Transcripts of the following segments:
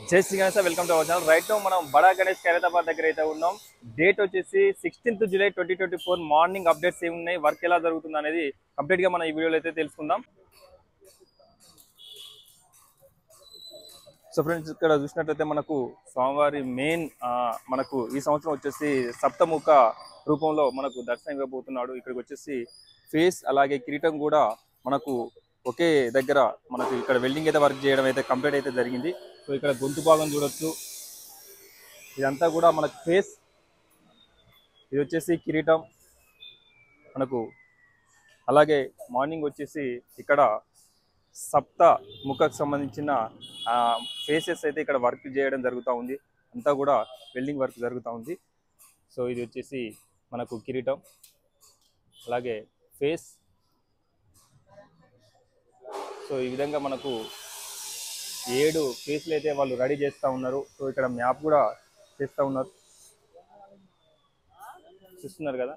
జై Shri Ganesh, welcome to our channel. Right now మనం బడా గణేష్ ఖైరతాబాద్ దగ్గర అయితే ఉన్నాం. డేట్ వచ్చేసి 16th జూలై 2024. మార్నింగ్ అప్డేట్స్ ఏమున్నాయి, వర్క్ ఎలా జరుగుతుంది అనేది కంప్లీట్ గా మనం ఈ వీడియోలో అయితే తెలుసుకుందాం. సో ఫ్రెండ్స్, ఇక్కడ చూసినట్లయితే మనకు స్వామివారి మెయిన్ మనకు ఈ సంవత్సరం వచ్చేసి సప్తముఖ రూపంలో మనకు దర్శనం ఇవ్వబోతున్నాడు. ఇక్కడికి వచ్చేసి ఫేస్ అలాగే కిరీటం కూడా మనకు ఒకే దగ్గర మనకు ఇక్కడ వెల్డింగ్ అయితే వర్క్ చేయడం అయితే కంప్లీట్ అయితే జరిగింది. సో ఇక్కడ గొంతు భాగం చూడొచ్చు, ఇదంతా కూడా మనకు ఫేస్, ఇది వచ్చేసి కిరీటం మనకు. అలాగే మార్నింగ్ వచ్చేసి ఇక్కడ సప్త ముఖకు సంబంధించిన ఫేసెస్ అయితే ఇక్కడ వర్క్ చేయడం జరుగుతూ ఉంది. అంతా కూడా వెల్డింగ్ వర్క్ జరుగుతూ ఉంది. సో ఇది వచ్చేసి మనకు కిరీటం, అలాగే ఫేస్. సో ఈ విధంగా మనకు 7 ఫేస్లు అయితే వాళ్ళు రెడీ చేస్తూ ఉన్నారు. సో ఇక్కడ మ్యాప్ కూడా చేస్తూ ఉన్నారు, చూస్తున్నారు కదా.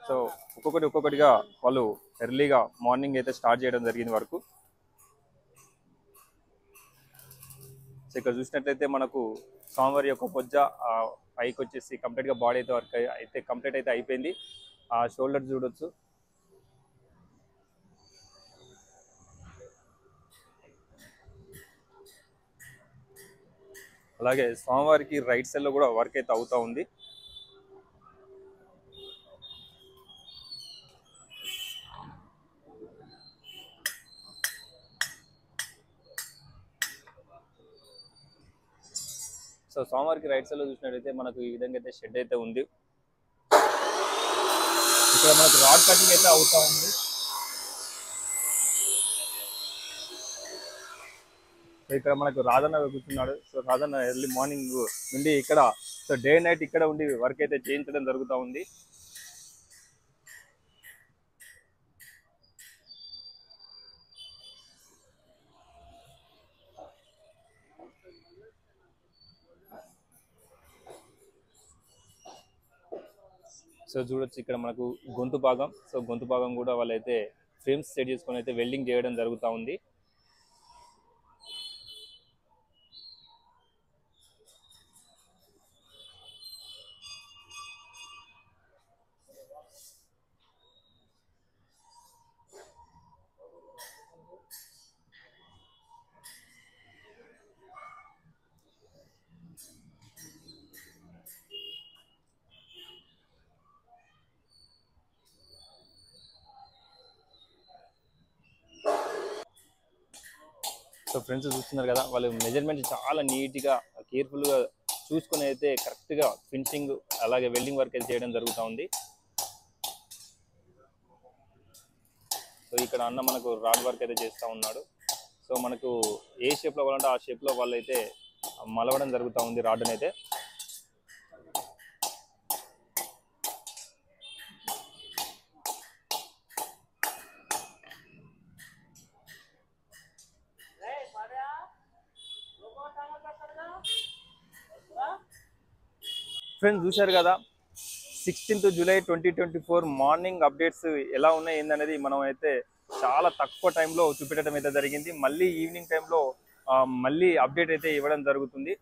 సో ఒక్కొక్కటిగా వాళ్ళు ఎర్లీగా మార్నింగ్ అయితే స్టార్ట్ చేయడం జరిగింది వరకు. సో ఇక్కడ చూసినట్లయితే మనకు స్వామివారి యొక్క పొజ్జ పైకి వచ్చేసి కంప్లీట్గా బాడీ అయితే వర్క్ అయితే కంప్లీట్ అయితే అయిపోయింది. ఆ షోల్డర్ చూడొచ్చు. అలాగే స్వామివారికి రైట్ సైడ్ లో కూడా వర్క్ అయితే అవుతా ఉంది. సో స్వామివారికి రైట్ సైడ్ లో చూసినట్టయితే మనకు ఈ విధంగా అయితే షెడ్ అయితే ఉంది. ఇక్కడ మనకు రాడ్ కటింగ్ అయితే అవుతా ఉంది. ఇక్కడ మనకు రాధన్న కూర్చున్నాడు. సో రాధన్న ఎర్లీ మార్నింగ్ నుండి ఇక్కడ సో డే నైట్ ఇక్కడ ఉండి వర్క్ అయితే చేయించడం జరుగుతూ ఉంది. సో చూడొచ్చు ఇక్కడ మనకు గొంతు భాగం. సో గొంతు భాగం కూడా వాళ్ళైతే ఫ్రేమ్స్ సెట్ చేసుకొని అయితే వెల్డింగ్ చేయడం జరుగుతూ ఉంది. సో ఫ్రెండ్స్ చూస్తున్నారు కదా, వాళ్ళు మెజర్మెంట్ చాలా నీట్గా కేర్ఫుల్గా చూసుకొని అయితే కరెక్ట్గా ఫినిషింగ్ అలాగే వెల్డింగ్ వర్క్ అయితే చేయడం జరుగుతూ ఉంది. సో ఇక్కడ అన్న మనకు రాడ్ వర్క్ అయితే చేస్తూ ఉన్నాడు. సో మనకు ఏ షేప్లో కావాలంటే ఆ షేప్లో వాళ్ళు అయితే మలవడం జరుగుతూ ఉంది రాడ్ని అయితే. ఫ్రెండ్స్ చూశారు కదా, 16th జూలై 2024 మార్నింగ్ అప్డేట్స్ ఎలా ఉన్నాయి ఏందనేది మనం అయితే చాలా తక్కువ టైంలో చూపెట్టడం అయితే జరిగింది. మళ్ళీ ఈవినింగ్ టైంలో మళ్ళీ అప్డేట్ అయితే ఇవ్వడం జరుగుతుంది.